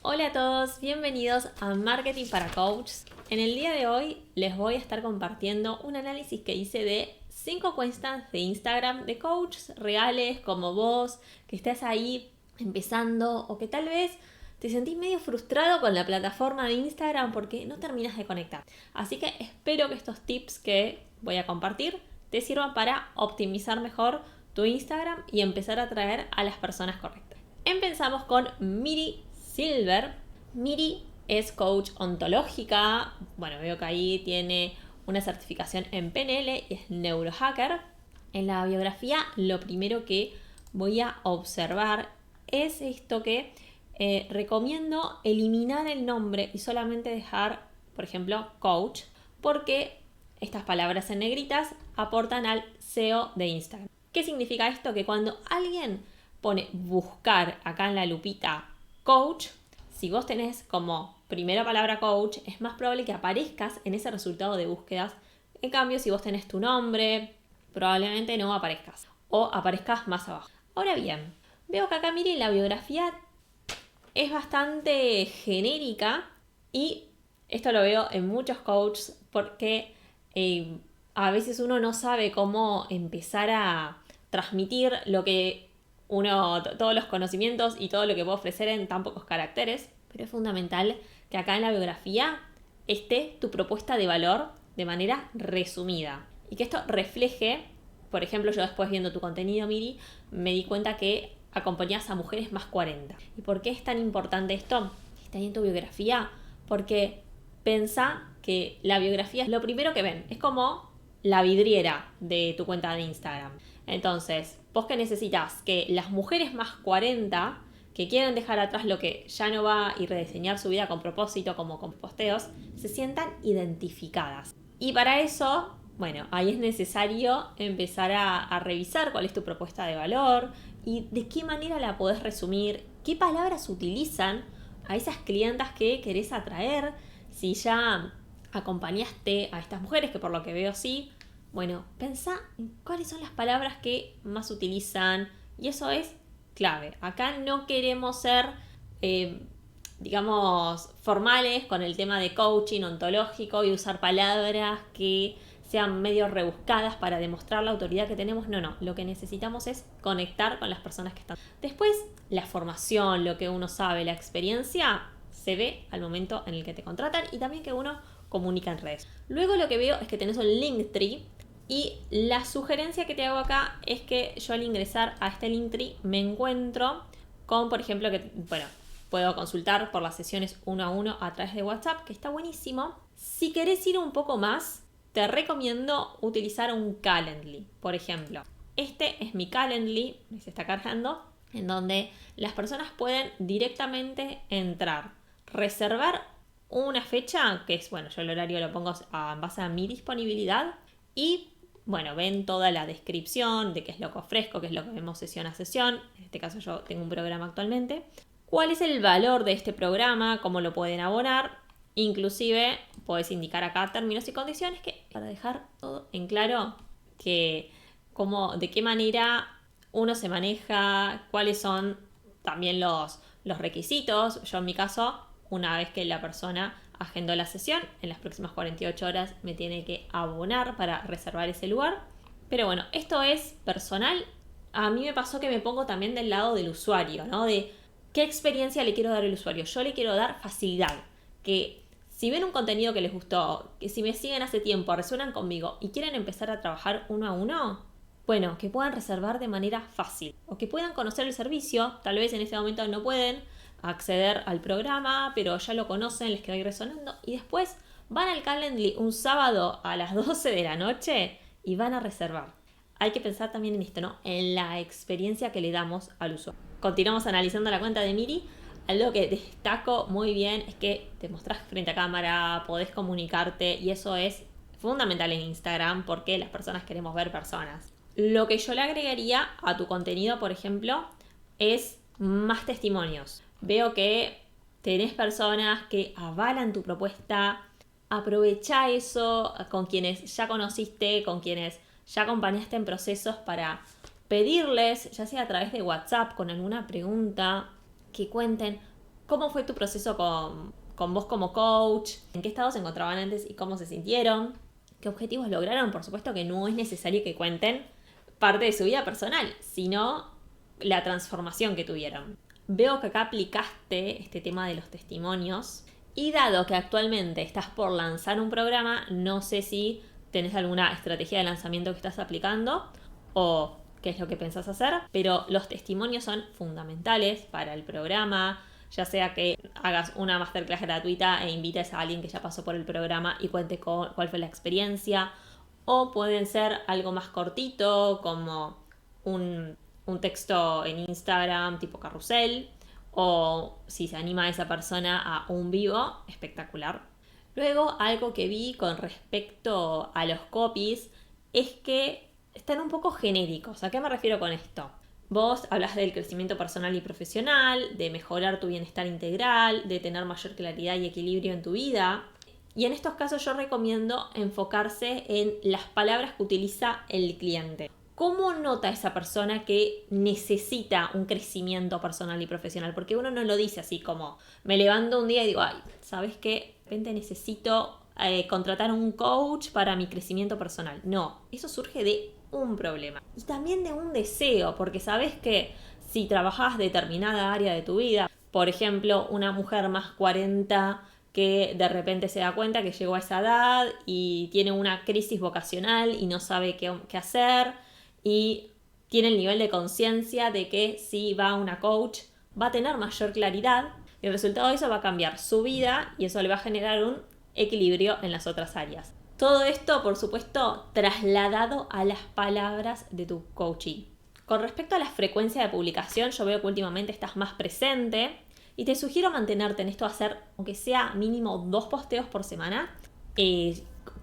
Hola a todos, bienvenidos a Marketing para Coaches. En el día de hoy les voy a estar compartiendo un análisis que hice de 5 cuentas de Instagram de coaches reales como vos, que estás ahí empezando o que tal vez te sentís medio frustrado con la plataforma de Instagram porque no terminas de conectar. Así que espero que estos tips que voy a compartir te sirvan para optimizar mejor tu Instagram y empezar a atraer a las personas correctas. Empezamos con Miri Silver. Miri es coach ontológica. Bueno, veo que ahí tiene una certificación en PNL y es neurohacker. En la biografía, lo primero que voy a observar es esto que recomiendo eliminar el nombre y solamente dejar, por ejemplo, coach, porque estas palabras en negritas aportan al SEO de Instagram. ¿Qué significa esto? Que cuando alguien pone buscar acá en la lupita coach, si vos tenés como primera palabra coach, es más probable que aparezcas en ese resultado de búsquedas. En cambio, si vos tenés tu nombre, probablemente no aparezcas o aparezcas más abajo. Ahora bien, veo que acá, miren, la biografía es bastante genérica y esto lo veo en muchos coaches porque a veces uno no sabe cómo empezar a transmitir lo que todos los conocimientos y todo lo que puedo ofrecer en tan pocos caracteres, pero es fundamental que acá en la biografía esté tu propuesta de valor de manera resumida y que esto refleje, por ejemplo, yo después viendo tu contenido, Miri, me di cuenta que acompañás a mujeres más 40. ¿Y por qué es tan importante esto? Está ahí en tu biografía, porque pensá que la biografía es lo primero que ven, es como la vidriera de tu cuenta de Instagram. Entonces, vos que necesitas que las mujeres más 40 que quieren dejar atrás lo que ya no va y rediseñar su vida con propósito, como con posteos, se sientan identificadas. Y para eso, bueno, ahí es necesario empezar a revisar cuál es tu propuesta de valor y de qué manera la podés resumir, qué palabras utilizan a esas clientas que querés atraer, si ya acompañaste a estas mujeres, que por lo que veo sí. Bueno, pensá en cuáles son las palabras que más utilizan y eso es clave. Acá no queremos ser, digamos, formales con el tema de coaching ontológico y usar palabras que sean medio rebuscadas para demostrar la autoridad que tenemos. No. Lo que necesitamos es conectar con las personas que están. Después, la formación, lo que uno sabe, la experiencia, se ve al momento en el que te contratan y también que uno comunica en redes. Luego lo que veo es que tenés un Linktree y la sugerencia que te hago acá es que yo al ingresar a este Linktree me encuentro con, por ejemplo, que, bueno, puedo consultar por las sesiones 1 a 1 a través de WhatsApp, que está buenísimo. Si querés ir un poco más, te recomiendo utilizar un Calendly, por ejemplo. Este es mi Calendly, se está cargando, en donde las personas pueden directamente entrar, reservar una fecha, que es, bueno, yo el horario lo pongo en base a mi disponibilidad y, bueno, ven toda la descripción de qué es lo que ofrezco, qué es lo que vemos sesión a sesión. En este caso yo tengo un programa actualmente. ¿Cuál es el valor de este programa? ¿Cómo lo pueden abonar? Inclusive podés indicar acá términos y condiciones que para dejar todo en claro que de qué manera uno se maneja, cuáles son también los requisitos. Yo en mi caso, una vez que la persona agendó la sesión, en las próximas 48 horas me tiene que abonar para reservar ese lugar. Pero bueno, esto es personal. A mí me pasó que me pongo también del lado del usuario, ¿no? De qué experiencia le quiero dar al usuario. Yo le quiero dar facilidad, que si ven un contenido que les gustó, que si me siguen hace tiempo, resuenan conmigo y quieren empezar a trabajar uno a uno, bueno, que puedan reservar de manera fácil o que puedan conocer el servicio. Tal vez en ese momento no pueden acceder al programa, pero ya lo conocen, les queda ahí resonando y después van al Calendly un sábado a las 12 de la noche y van a reservar. Hay que pensar también en esto, ¿no? En la experiencia que le damos al usuario. Continuamos analizando la cuenta de Miri. Algo que destaco muy bien es que te mostrás frente a cámara, podés comunicarte y eso es fundamental en Instagram porque las personas queremos ver personas. Lo que yo le agregaría a tu contenido, por ejemplo, es más testimonios. Veo que tenés personas que avalan tu propuesta. Aprovecha eso con quienes ya conociste, con quienes ya acompañaste en procesos para pedirles, ya sea a través de WhatsApp con alguna pregunta, que cuenten cómo fue tu proceso con vos como coach, en qué estado se encontraban antes y cómo se sintieron, qué objetivos lograron. Por supuesto que no es necesario que cuenten parte de su vida personal, sino la transformación que tuvieron. Veo que acá aplicaste este tema de los testimonios y dado que actualmente estás por lanzar un programa, no sé si tenés alguna estrategia de lanzamiento que estás aplicando o qué es lo que pensás hacer, pero los testimonios son fundamentales para el programa, ya sea que hagas una masterclass gratuita e invites a alguien que ya pasó por el programa y cuente cuál fue la experiencia, o pueden ser algo más cortito como un texto en Instagram tipo carrusel, o si se anima a esa persona a un vivo, espectacular. Luego, algo que vi con respecto a los copies es que están un poco genéricos. ¿A qué me refiero con esto? Vos hablas del crecimiento personal y profesional, de mejorar tu bienestar integral, de tener mayor claridad y equilibrio en tu vida. Y en estos casos yo recomiendo enfocarse en las palabras que utiliza el cliente. ¿Cómo nota esa persona que necesita un crecimiento personal y profesional? Porque uno no lo dice así como, me levanto un día y digo, ay, ¿sabes qué? De repente necesito contratar un coach para mi crecimiento personal. No, eso surge de un problema. Y también de un deseo, porque sabes que si trabajas determinada área de tu vida, por ejemplo, una mujer más 40 que de repente se da cuenta que llegó a esa edad y tiene una crisis vocacional y no sabe qué hacer, y tiene el nivel de conciencia de que si va a una coach va a tener mayor claridad y el resultado de eso va a cambiar su vida y eso le va a generar un equilibrio en las otras áreas. Todo esto, por supuesto, trasladado a las palabras de tu coachee. Con respecto a la frecuencia de publicación, yo veo que últimamente estás más presente y te sugiero mantenerte en esto, hacer aunque sea mínimo 2 posteos por semana,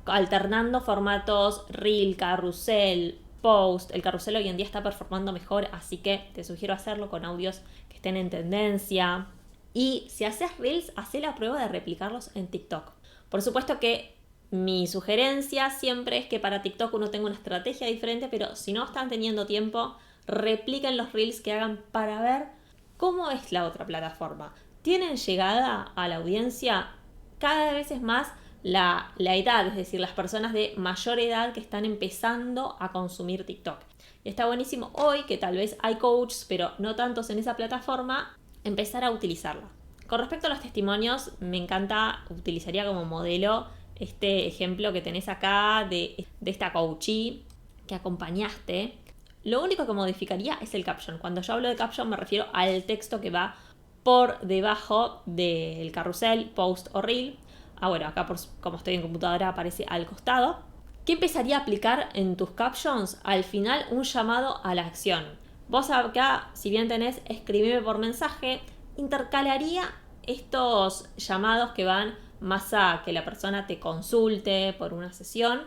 alternando formatos reel, carrusel, post. El carrusel hoy en día está performando mejor, así que te sugiero hacerlo con audios que estén en tendencia. Y si haces reels, haz la prueba de replicarlos en TikTok. Por supuesto que mi sugerencia siempre es que para TikTok uno tenga una estrategia diferente, pero si no están teniendo tiempo, repliquen los reels que hagan para ver cómo es la otra plataforma. ¿Tienen llegada a la audiencia? Cada vez es más la edad, es decir, las personas de mayor edad que están empezando a consumir TikTok. Y está buenísimo hoy que tal vez hay coaches, pero no tantos en esa plataforma, empezar a utilizarla. Con respecto a los testimonios, me encanta, utilizaría como modelo este ejemplo que tenés acá de esta coachee que acompañaste. Lo único que modificaría es el caption. Cuando yo hablo de caption me refiero al texto que va por debajo del carrusel, post o reel. Bueno, acá como estoy en computadora aparece al costado. ¿Qué empezaría a aplicar en tus captions? Al final un llamado a la acción. Vos acá, si bien tenés escribime por mensaje, intercalaría estos llamados que van más a que la persona te consulte por una sesión,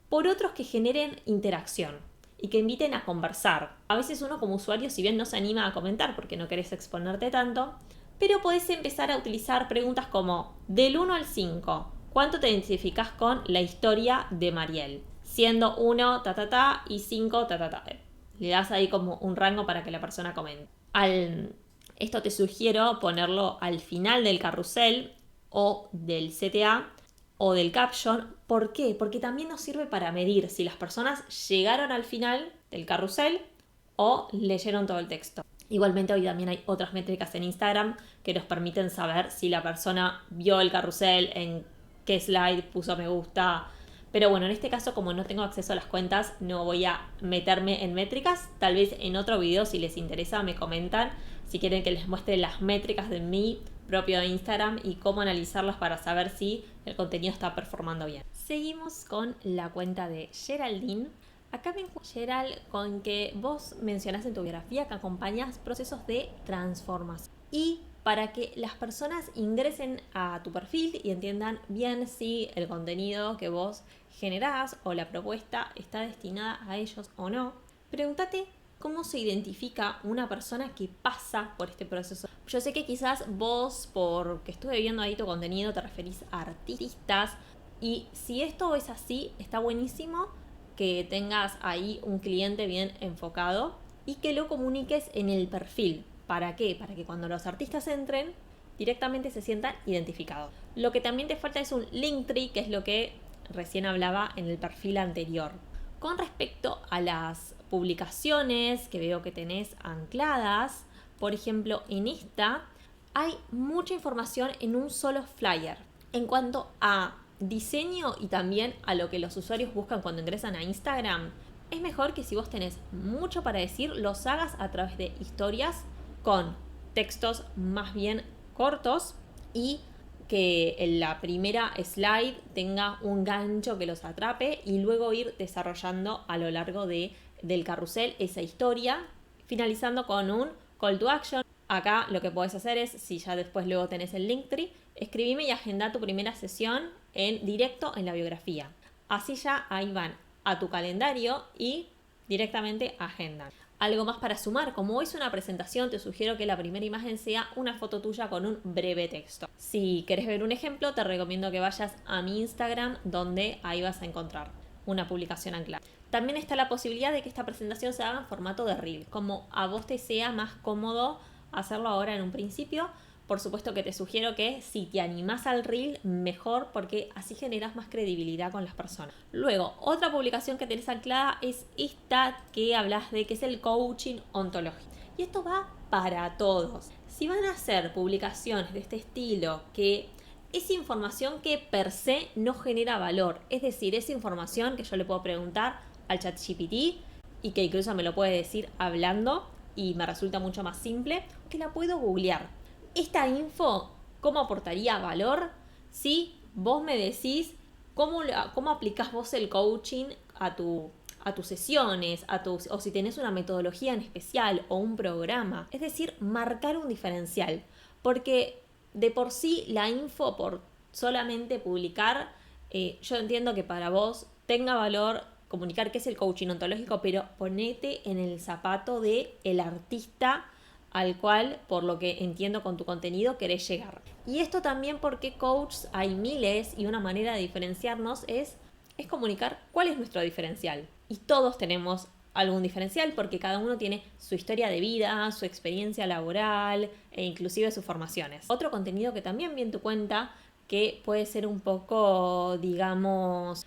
por otros que generen interacción y que inviten a conversar. A veces uno como usuario, si bien no se anima a comentar porque no querés exponerte tanto, pero podés empezar a utilizar preguntas como del 1 al 5, ¿cuánto te identificás con la historia de Mariel? Siendo 1 y 5 Le das ahí como un rango para que la persona comente. Esto te sugiero ponerlo al final del carrusel o del CTA o del caption. ¿Por qué? Porque también nos sirve para medir si las personas llegaron al final del carrusel o leyeron todo el texto. Igualmente hoy también hay otras métricas en Instagram que nos permiten saber si la persona vio el carrusel, en qué slide puso me gusta. Pero bueno, en este caso, como no tengo acceso a las cuentas, no voy a meterme en métricas. Tal vez en otro video, si les interesa, me comentan si quieren que les muestre las métricas de mi propio Instagram y cómo analizarlas para saber si el contenido está performando bien. Seguimos con la cuenta de Geraldine. Acá me encuentro, Gerald, con que vos mencionás en tu biografía que acompañas procesos de transformación. Y para que las personas ingresen a tu perfil y entiendan bien si el contenido que vos generás o la propuesta está destinada a ellos o no, pregúntate cómo se identifica una persona que pasa por este proceso. Yo sé que quizás vos, porque estuve viendo ahí tu contenido, te referís a artistas, y si esto es así, está buenísimo que tengas ahí un cliente bien enfocado y que lo comuniques en el perfil. ¿Para qué? Para que cuando los artistas entren directamente se sientan identificados. Lo que también te falta es un Linktree, que es lo que recién hablaba en el perfil anterior. Con respecto a las publicaciones que veo que tenés ancladas, por ejemplo, en esta hay mucha información en un solo flyer. En cuanto a diseño y también a lo que los usuarios buscan cuando ingresan a Instagram, es mejor que si vos tenés mucho para decir, los hagas a través de historias con textos más bien cortos y que en la primera slide tenga un gancho que los atrape y luego ir desarrollando a lo largo del carrusel esa historia, finalizando con un call to action. Acá lo que podés hacer es, si ya después luego tenés el Linktree, escribime y agenda tu primera sesión en directo en la biografía. Así ya ahí van a tu calendario y directamente agendan. Algo más para sumar, como es una presentación, te sugiero que la primera imagen sea una foto tuya con un breve texto. Si querés ver un ejemplo, te recomiendo que vayas a mi Instagram, donde ahí vas a encontrar una publicación anclada. También está la posibilidad de que esta presentación se haga en formato de reel, como a vos te sea más cómodo hacerlo ahora en un principio. Por supuesto que te sugiero que si te animás al reel, mejor, porque así generas más credibilidad con las personas. Luego, otra publicación que tenés anclada es esta que hablas de que es el coaching ontológico. Y esto va para todos. Si van a hacer publicaciones de este estilo, que es información que per se no genera valor, es decir, es información que yo le puedo preguntar al ChatGPT y que incluso me lo puede decir hablando y me resulta mucho más simple, que la puedo googlear. Esta info, ¿cómo aportaría valor si vos me decís cómo aplicás vos el coaching a tus sesiones, o si tenés una metodología en especial o un programa? Es decir, marcar un diferencial, porque de por sí la info por solamente publicar, yo entiendo que para vos tenga valor comunicar qué es el coaching ontológico, pero ponete en el zapato del artista al cual, por lo que entiendo con tu contenido, querés llegar. Y esto también porque coaches hay miles y una manera de diferenciarnos es comunicar cuál es nuestro diferencial. Y todos tenemos algún diferencial porque cada uno tiene su historia de vida, su experiencia laboral e inclusive sus formaciones. Otro contenido que también vi en tu cuenta que puede ser un poco, digamos,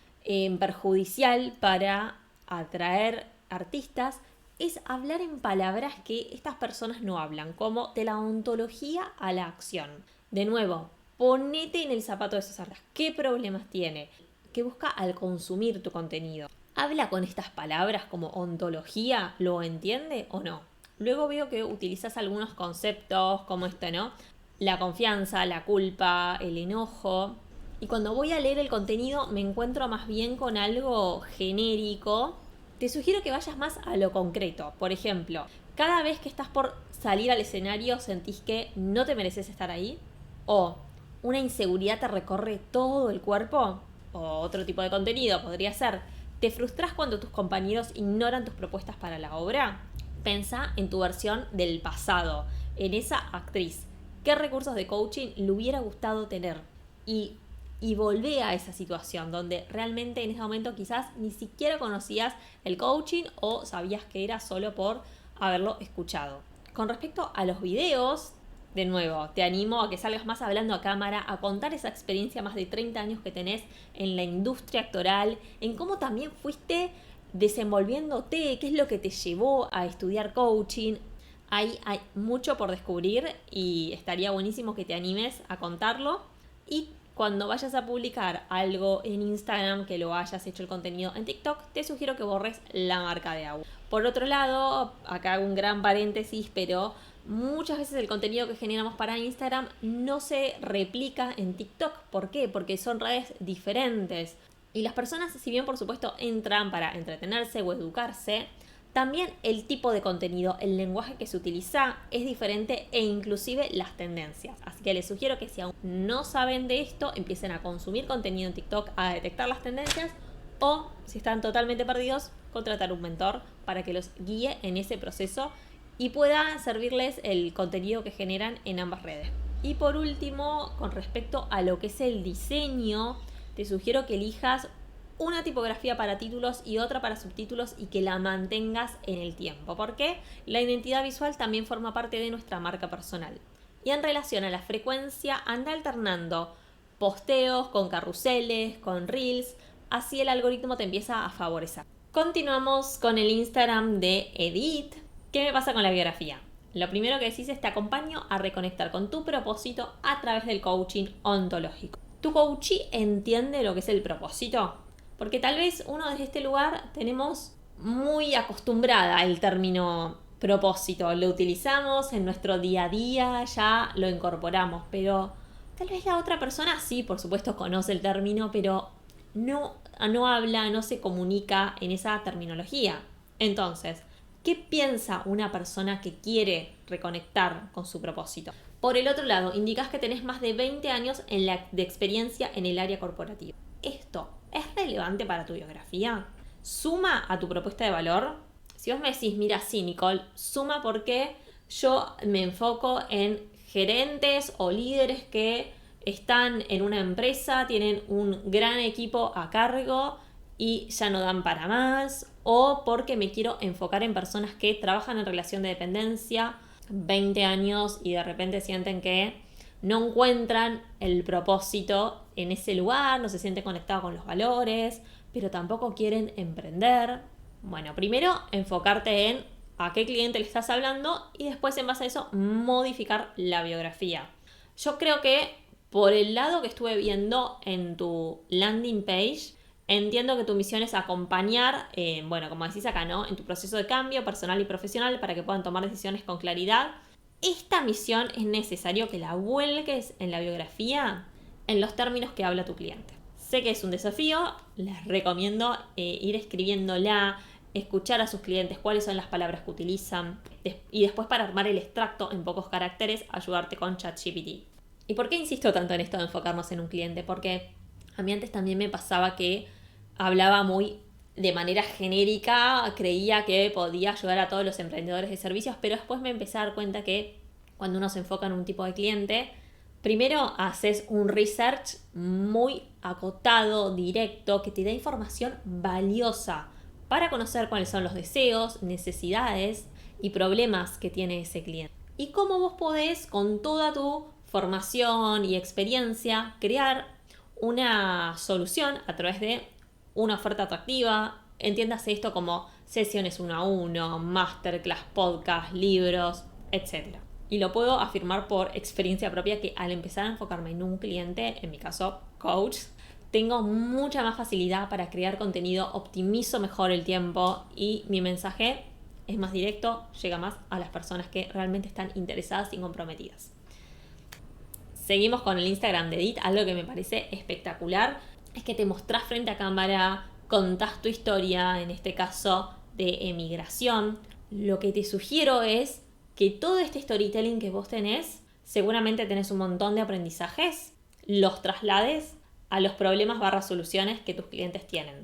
perjudicial para atraer artistas es hablar en palabras que estas personas no hablan, como de la ontología a la acción. De nuevo, ponete en el zapato de esas artistas. ¿Qué problemas tiene? ¿Qué busca al consumir tu contenido? ¿Habla con estas palabras como ontología? ¿Lo entiende o no? Luego veo que utilizas algunos conceptos como esto, ¿no? La confianza, la culpa, el enojo. Y cuando voy a leer el contenido me encuentro más bien con algo genérico. Te sugiero que vayas más a lo concreto. Por ejemplo, cada vez que estás por salir al escenario sentís que no te mereces estar ahí, o una inseguridad te recorre todo el cuerpo, o otro tipo de contenido podría ser, ¿te frustras cuando tus compañeros ignoran tus propuestas para la obra? Pensá en tu versión del pasado, en esa actriz. ¿Qué recursos de coaching le hubiera gustado tener? Y volvé a esa situación donde realmente en ese momento quizás ni siquiera conocías el coaching o sabías que era solo por haberlo escuchado. Con respecto a los videos, de nuevo, te animo a que salgas más hablando a cámara, a contar esa experiencia más de 30 años que tenés en la industria actoral, en cómo también fuiste desenvolviéndote, qué es lo que te llevó a estudiar coaching. Hay mucho por descubrir y estaría buenísimo que te animes a contarlo. Y cuando vayas a publicar algo en Instagram, que lo hayas hecho el contenido en TikTok, te sugiero que borres la marca de agua. Por otro lado, acá hago un gran paréntesis, pero muchas veces el contenido que generamos para Instagram no se replica en TikTok. ¿Por qué? Porque son redes diferentes. Y las personas, si bien por supuesto entran para entretenerse o educarse, también el tipo de contenido, el lenguaje que se utiliza es diferente e inclusive las tendencias. Así que les sugiero que si aún no saben de esto, empiecen a consumir contenido en TikTok, a detectar las tendencias, o si están totalmente perdidos, contratar un mentor para que los guíe en ese proceso y pueda servirles el contenido que generan en ambas redes. Y por último, con respecto a lo que es el diseño, te sugiero que elijas una tipografía para títulos y otra para subtítulos y que la mantengas en el tiempo, porque la identidad visual también forma parte de nuestra marca personal. Y en relación a la frecuencia, anda alternando posteos con carruseles, con reels, así el algoritmo te empieza a favorecer. Continuamos con el Instagram de Edith. ¿Qué me pasa con la biografía? Lo primero que decís es: te acompaño a reconectar con tu propósito a través del coaching ontológico. ¿Tu coachee entiende lo que es el propósito? Porque tal vez uno desde este lugar tenemos muy acostumbrada el término propósito. Lo utilizamos en nuestro día a día, ya lo incorporamos, pero tal vez la otra persona sí, por supuesto, conoce el término, pero no habla, no se comunica en esa terminología. Entonces, ¿qué piensa una persona que quiere reconectar con su propósito? Por el otro lado, indicas que tenés más de 20 años de experiencia en el área corporativa. ¿Esto es relevante para tu biografía? ¿Suma a tu propuesta de valor? Si vos me decís: mira, sí, Nicole, suma porque yo me enfoco en gerentes o líderes que están en una empresa, tienen un gran equipo a cargo y ya no dan para más, o porque me quiero enfocar en personas que trabajan en relación de dependencia 20 años y de repente sienten que no encuentran el propósito en ese lugar, no se sienten conectados con los valores, pero tampoco quieren emprender. Bueno, primero enfocarte en a qué cliente le estás hablando y después, en base a eso, modificar la biografía. Yo creo que por el lado que estuve viendo en tu landing page, entiendo que tu misión es acompañar, como decís acá, ¿no?, en tu proceso de cambio personal y profesional para que puedan tomar decisiones con claridad. Esta misión es necesario que la vuelques en la biografía en los términos que habla tu cliente. Sé que es un desafío, les recomiendo ir escribiéndola, escuchar a sus clientes cuáles son las palabras que utilizan y después, para armar el extracto en pocos caracteres, ayudarte con ChatGPT. ¿Y por qué insisto tanto en esto de enfocarnos en un cliente? Porque a mí antes también me pasaba que hablaba muy de manera genérica, creía que podía ayudar a todos los emprendedores de servicios, pero después me empecé a dar cuenta que cuando uno se enfoca en un tipo de cliente, primero haces un research muy acotado, directo, que te da información valiosa para conocer cuáles son los deseos, necesidades y problemas que tiene ese cliente. Y cómo vos podés, con toda tu formación y experiencia, crear una solución a través de una oferta atractiva. Entiéndase esto como sesiones 1-a-1, masterclass, podcast, libros, etc. Y lo puedo afirmar por experiencia propia que al empezar a enfocarme en un cliente, en mi caso coach, tengo mucha más facilidad para crear contenido, optimizo mejor el tiempo y mi mensaje es más directo, llega más a las personas que realmente están interesadas y comprometidas. Seguimos con el Instagram de Edith. Algo que me parece espectacular es que te mostrás frente a cámara, contás tu historia, en este caso de emigración. Lo que te sugiero es que todo este storytelling que vos tenés, seguramente tenés un montón de aprendizajes, los traslades a los problemas / soluciones que tus clientes tienen.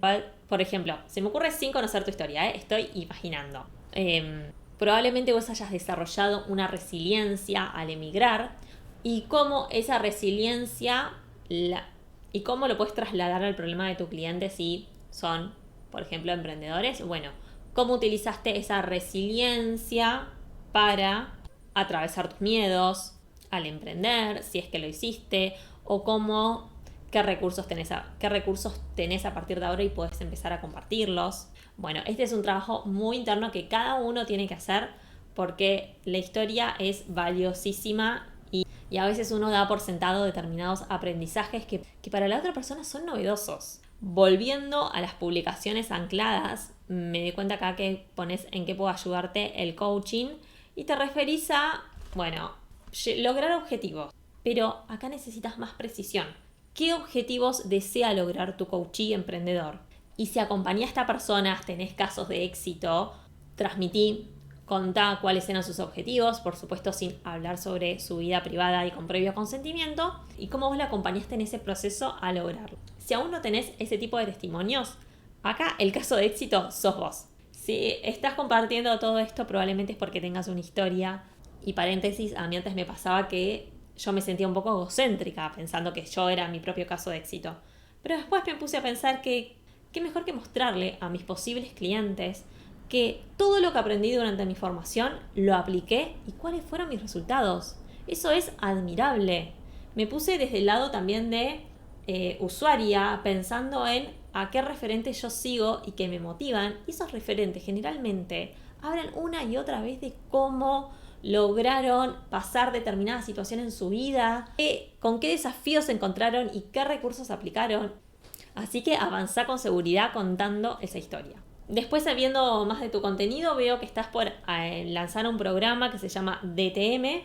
Por ejemplo, se me ocurre sin conocer tu historia, estoy imaginando. Probablemente vos hayas desarrollado una resiliencia al emigrar y cómo esa resiliencia y cómo lo puedes trasladar al problema de tu cliente si son, por ejemplo, emprendedores. Bueno, cómo utilizaste esa resiliencia para atravesar tus miedos al emprender, si es que lo hiciste, o qué recursos tenés a partir de ahora y puedes empezar a compartirlos. Bueno, este es un trabajo muy interno que cada uno tiene que hacer porque la historia es valiosísima y a veces uno da por sentado determinados aprendizajes que para la otra persona son novedosos. Volviendo a las publicaciones ancladas, me di cuenta acá que pones en qué puedo ayudarte el coaching y te referís a, lograr objetivos. Pero acá necesitas más precisión. ¿Qué objetivos desea lograr tu coachee emprendedor? Y si acompañás a esta persona, tenés casos de éxito, transmití, contá cuáles eran sus objetivos, por supuesto sin hablar sobre su vida privada y con previo consentimiento, y cómo vos la acompañaste en ese proceso a lograrlo. Si aún no tenés ese tipo de testimonios, acá el caso de éxito sos vos. Si estás compartiendo todo esto, probablemente es porque tengas una historia. Y paréntesis, a mí antes me pasaba que yo me sentía un poco egocéntrica, pensando que yo era mi propio caso de éxito. Pero después me puse a pensar que qué mejor que mostrarle a mis posibles clientes que todo lo que aprendí durante mi formación lo apliqué y cuáles fueron mis resultados. Eso es admirable. Me puse desde el lado también de usuaria, pensando en a qué referentes yo sigo y que me motivan. Y esos referentes generalmente hablan una y otra vez de cómo lograron pasar determinada situación en su vida, con qué desafíos se encontraron y qué recursos aplicaron. Así que avanzá con seguridad contando esa historia. Después, sabiendo más de tu contenido, veo que estás por lanzar un programa que se llama DTM.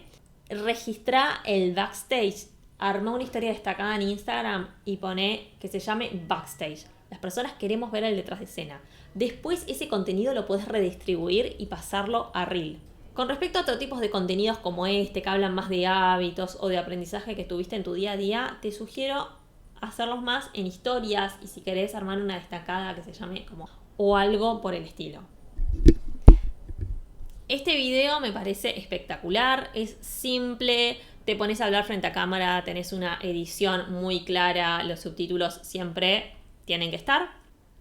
Registra el backstage. Arma una historia destacada en Instagram y pone que se llame backstage. Las personas queremos ver el detrás de escena. Después ese contenido lo puedes redistribuir y pasarlo a Reel. Con respecto a otros tipos de contenidos como este, que hablan más de hábitos o de aprendizaje que tuviste en tu día a día, te sugiero hacerlos más en historias y si querés armar una destacada que se llame como o algo por el estilo. Este video me parece espectacular, es simple, te pones a hablar frente a cámara, tenés una edición muy clara, los subtítulos siempre tienen que estar.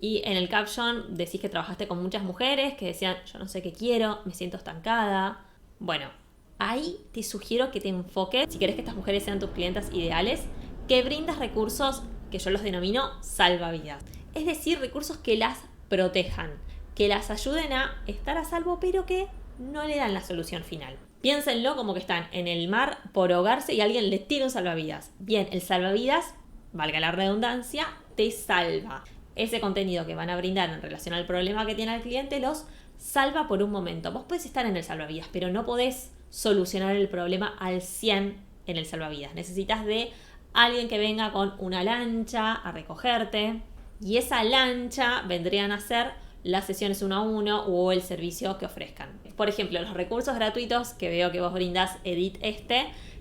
Y en el caption decís que trabajaste con muchas mujeres que decían, yo no sé qué quiero, me siento estancada. Bueno, ahí te sugiero que te enfoques, si querés que estas mujeres sean tus clientas ideales, que brindas recursos que yo los denomino salvavidas. Es decir, recursos que las protejan, que las ayuden a estar a salvo, pero que no le dan la solución final. Piénsenlo como que están en el mar por ahogarse y alguien les tira un salvavidas. Bien, el salvavidas, valga la redundancia, te salva. Ese contenido que van a brindar en relación al problema que tiene el cliente los salva por un momento. Vos podés estar en el salvavidas, pero no podés solucionar el problema al 100 en el salvavidas. Necesitas de alguien que venga con una lancha a recogerte y esa lancha vendrían a ser las sesiones 1 a 1 o el servicio que ofrezcan. Por ejemplo, los recursos gratuitos que veo que vos brindás, Edit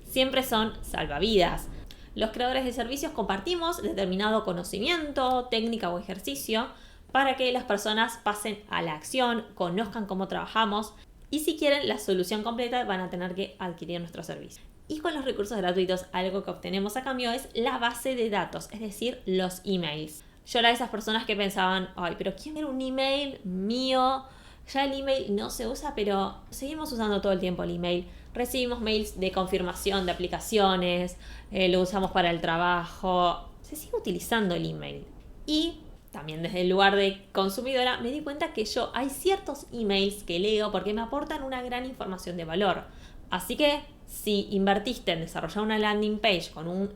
siempre son salvavidas. Los creadores de servicios compartimos determinado conocimiento, técnica o ejercicio para que las personas pasen a la acción, conozcan cómo trabajamos y si quieren la solución completa van a tener que adquirir nuestro servicio. Y con los recursos gratuitos algo que obtenemos a cambio es la base de datos, es decir, los emails. Yo era de esas personas que pensaban, ay, pero ¿quién quiere un email mío? Ya el email no se usa, pero seguimos usando todo el tiempo el email. Recibimos mails de confirmación de aplicaciones, lo usamos para el trabajo, se sigue utilizando el email. Y también desde el lugar de consumidora me di cuenta que hay ciertos emails que leo porque me aportan una gran información de valor. Así que si invertiste en desarrollar una landing page con un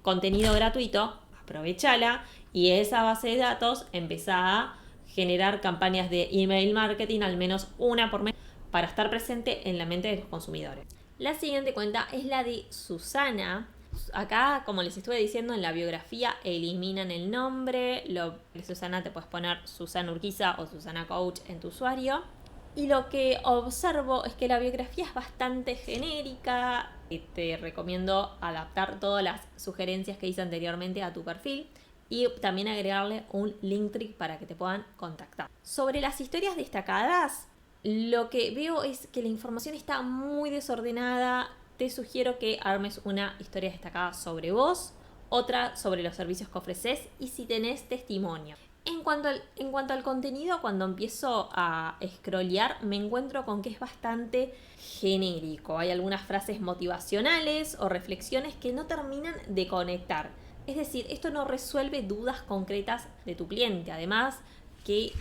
contenido gratuito, aprovechala y esa base de datos empezá a generar campañas de email marketing, al menos una por mes, para estar presente en la mente de los consumidores. La siguiente cuenta es la de Susana. Acá, como les estuve diciendo, en la biografía eliminan el nombre. Susana te puedes poner Susana Urquiza o Susana Coach en tu usuario. Y lo que observo es que la biografía es bastante genérica. Te recomiendo adaptar todas las sugerencias que hice anteriormente a tu perfil y también agregarle un Linktree para que te puedan contactar. Sobre las historias destacadas, lo que veo es que la información está muy desordenada. Te sugiero que armes una historia destacada sobre vos, otra sobre los servicios que ofreces y si tenés testimonio. En cuanto al contenido, cuando empiezo a scrollear, me encuentro con que es bastante genérico. Hay algunas frases motivacionales o reflexiones que no terminan de conectar. Es decir, esto no resuelve dudas concretas de tu cliente. Además, que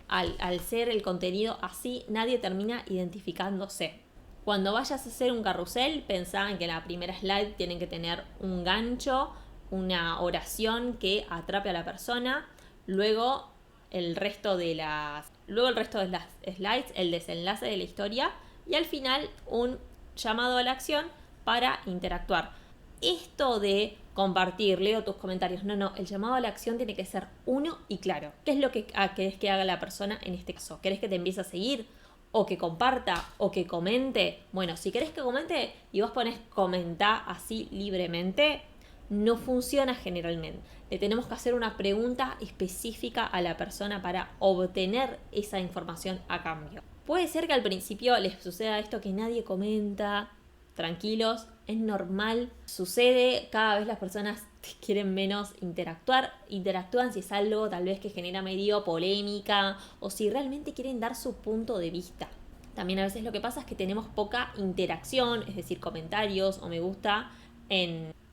al ser el contenido así, nadie termina identificándose. Cuando vayas a hacer un carrusel, pensá en que la primera slide tiene que tener un gancho, una oración que atrape a la persona. Luego el resto de las slides, el desenlace de la historia y al final un llamado a la acción para interactuar. Esto de compartir, leo tus comentarios, no, el llamado a la acción tiene que ser uno y claro. ¿Qué es lo que querés que haga la persona en este caso? ¿Querés que te empiece a seguir? ¿O que comparta? ¿O que comente? Bueno, si querés que comente y vos pones comentar así libremente, no funciona generalmente. Le tenemos que hacer una pregunta específica a la persona para obtener esa información a cambio. Puede ser que al principio les suceda esto que nadie comenta. Tranquilos, es normal. Sucede, cada vez las personas quieren menos interactúan si es algo tal vez que genera medio polémica o si realmente quieren dar su punto de vista. También a veces lo que pasa es que tenemos poca interacción, es decir, comentarios o me gusta,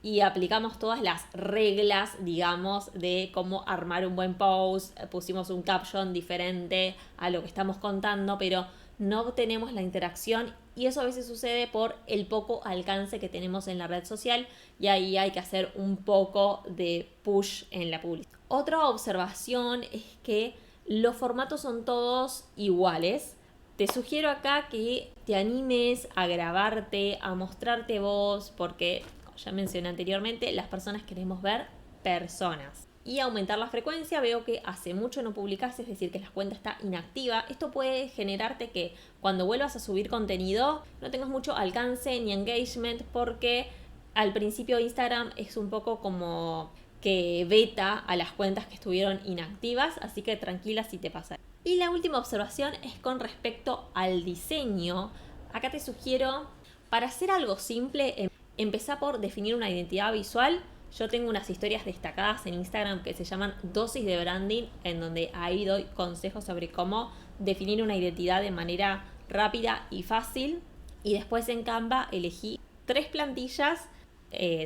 y aplicamos todas las reglas, digamos, de cómo armar un buen post. Pusimos un caption diferente a lo que estamos contando, pero no tenemos la interacción y eso a veces sucede por el poco alcance que tenemos en la red social y ahí hay que hacer un poco de push en la publicidad. Otra observación es que los formatos son todos iguales. Te sugiero acá que te animes a grabarte, a mostrarte vos, porque, como ya mencioné anteriormente, las personas queremos ver personas. Y aumentar la frecuencia, veo que hace mucho no publicás, es decir, que la cuenta está inactiva. Esto puede generarte que cuando vuelvas a subir contenido no tengas mucho alcance ni engagement, porque al principio Instagram es un poco como que beta a las cuentas que estuvieron inactivas, así que tranquila si te pasa. Y la última observación es con respecto al diseño. Acá te sugiero, para hacer algo simple, empezá por definir una identidad visual. Yo tengo unas historias destacadas en Instagram que se llaman dosis de branding, en donde ahí doy consejos sobre cómo definir una identidad de manera rápida y fácil. Y después en Canva elegí 3 plantillas,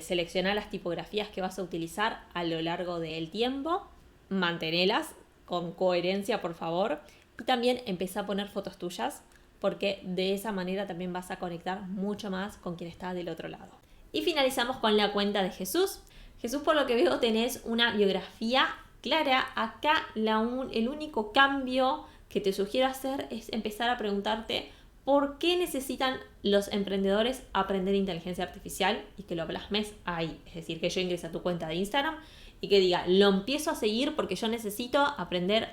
seleccioná las tipografías que vas a utilizar a lo largo del tiempo, mantenelas con coherencia, por favor, y también empezá a poner fotos tuyas, porque de esa manera también vas a conectar mucho más con quien está del otro lado. Y finalizamos con la cuenta de Jesús. Jesús, por lo que veo, tenés una biografía clara. Acá el único cambio que te sugiero hacer es empezar a preguntarte por qué necesitan los emprendedores aprender inteligencia artificial y que lo plasmes ahí. Es decir, que yo ingrese a tu cuenta de Instagram y que diga, lo empiezo a seguir porque yo necesito aprender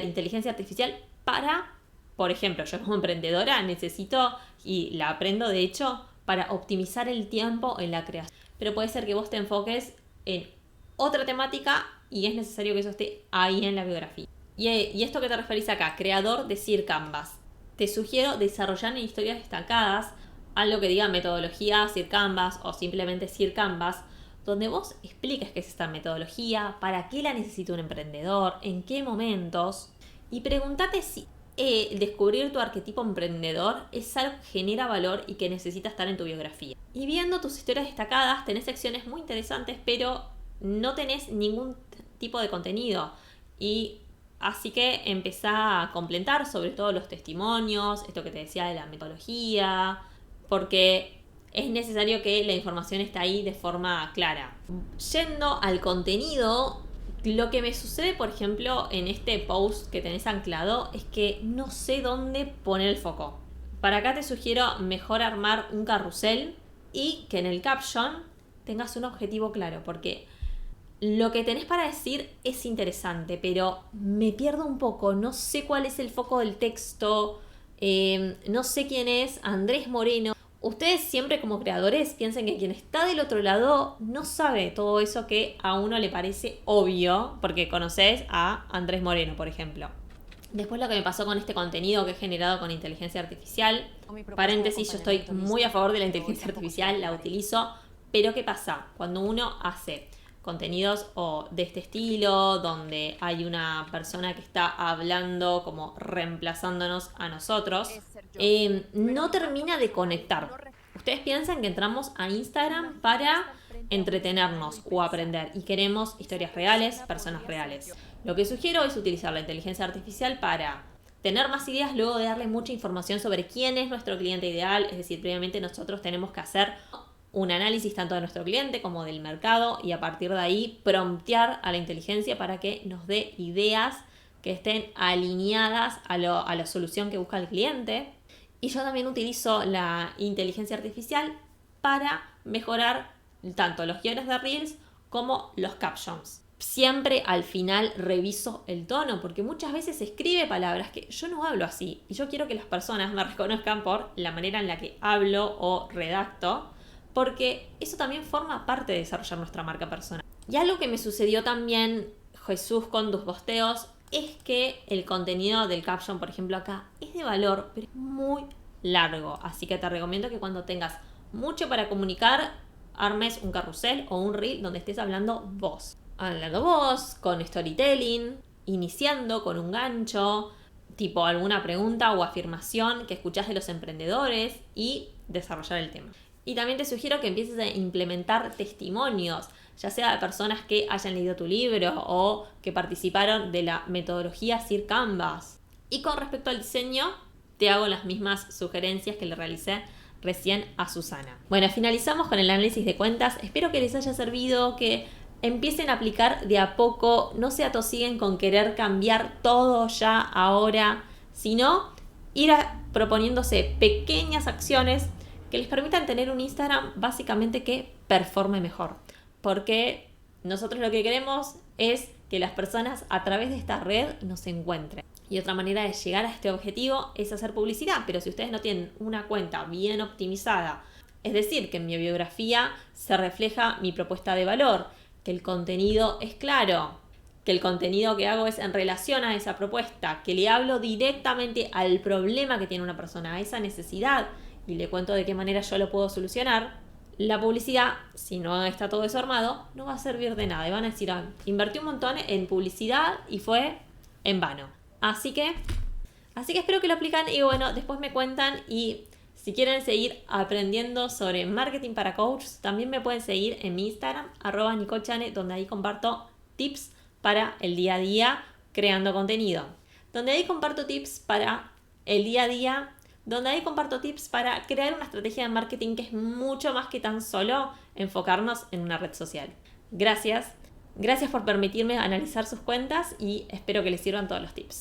inteligencia artificial para, por ejemplo, yo como emprendedora necesito, y la aprendo de hecho, para optimizar el tiempo en la creación. Pero puede ser que vos te enfoques en otra temática y es necesario que eso esté ahí en la biografía. Y esto que te referís acá, creador de Sir Canvas. Te sugiero desarrollar en historias destacadas algo que diga metodología Sir Canvas o simplemente Sir Canvas, donde vos expliques qué es esta metodología, para qué la necesita un emprendedor, en qué momentos, y pregúntate si descubrir tu arquetipo emprendedor es algo que genera valor y que necesita estar en tu biografía. Y viendo tus historias destacadas, tenés secciones muy interesantes, pero no tenés ningún tipo de contenido. Y así que empezá a completar sobre todo los testimonios, esto que te decía de la metodología, porque es necesario que la información esté ahí de forma clara. Yendo al contenido, lo que me sucede, por ejemplo, en este post que tenés anclado es que no sé dónde poner el foco. Para acá te sugiero mejor armar un carrusel y que en el caption tengas un objetivo claro, porque lo que tenés para decir es interesante, pero me pierdo un poco, no sé cuál es el foco del texto, no sé quién es Andrés Moreno. Ustedes siempre como creadores piensen que quien está del otro lado no sabe todo eso que a uno le parece obvio, porque conoces a Andrés Moreno, por ejemplo. Después lo que me pasó con este contenido que he generado con inteligencia artificial, paréntesis, yo estoy muy a favor de la inteligencia artificial, la utilizo, pero ¿qué pasa? Cuando uno hace contenidos o de este estilo, donde hay una persona que está hablando como reemplazándonos a nosotros, no termina de conectar. Ustedes piensan que entramos a Instagram para entretenernos o aprender y queremos historias reales, personas reales. Lo que sugiero es utilizar la inteligencia artificial para tener más ideas, luego de darle mucha información sobre quién es nuestro cliente ideal, es decir, previamente nosotros tenemos que hacer un análisis tanto de nuestro cliente como del mercado y a partir de ahí promptear a la inteligencia para que nos dé ideas que estén alineadas a la solución que busca el cliente. Y yo también utilizo la inteligencia artificial para mejorar tanto los guiones de Reels como los captions. Siempre al final reviso el tono porque muchas veces escribe palabras que yo no hablo así y yo quiero que las personas me reconozcan por la manera en la que hablo o redacto, porque eso también forma parte de desarrollar nuestra marca personal. Y algo que me sucedió también, Jesús, con tus posteos, es que el contenido del caption, por ejemplo, acá es de valor, pero es muy largo. Así que te recomiendo que cuando tengas mucho para comunicar, armes un carrusel o un reel donde estés hablando vos. Hablando vos, con storytelling, iniciando con un gancho, tipo alguna pregunta o afirmación que escuchás de los emprendedores y desarrollar el tema. Y también te sugiero que empieces a implementar testimonios, ya sea de personas que hayan leído tu libro o que participaron de la metodología Sir Canvas. Y con respecto al diseño, te hago las mismas sugerencias que le realicé recién a Susana. Bueno, finalizamos con el análisis de cuentas. Espero que les haya servido, que empiecen a aplicar de a poco, no se atosiguen con querer cambiar todo ya ahora, sino ir proponiéndose pequeñas acciones que les permitan tener un Instagram básicamente que performe mejor. Porque nosotros lo que queremos es que las personas a través de esta red nos encuentren. Y otra manera de llegar a este objetivo es hacer publicidad, pero si ustedes no tienen una cuenta bien optimizada, es decir, que en mi biografía se refleja mi propuesta de valor, que el contenido es claro, que el contenido que hago es en relación a esa propuesta, que le hablo directamente al problema que tiene una persona, a esa necesidad, y le cuento de qué manera yo lo puedo solucionar, la publicidad, si no está todo eso armado, no va a servir de nada. Y van a decir, invertí un montón en publicidad y fue en vano. Así que espero que lo aplican y bueno, después me cuentan. Y si quieren seguir aprendiendo sobre marketing para coaches, también me pueden seguir en mi Instagram, @NicoleChane, donde ahí comparto tips para el día a día creando contenido. Donde ahí comparto tips para el día a día, donde ahí comparto tips para crear una estrategia de marketing que es mucho más que tan solo enfocarnos en una red social. Gracias por permitirme analizar sus cuentas y espero que les sirvan todos los tips.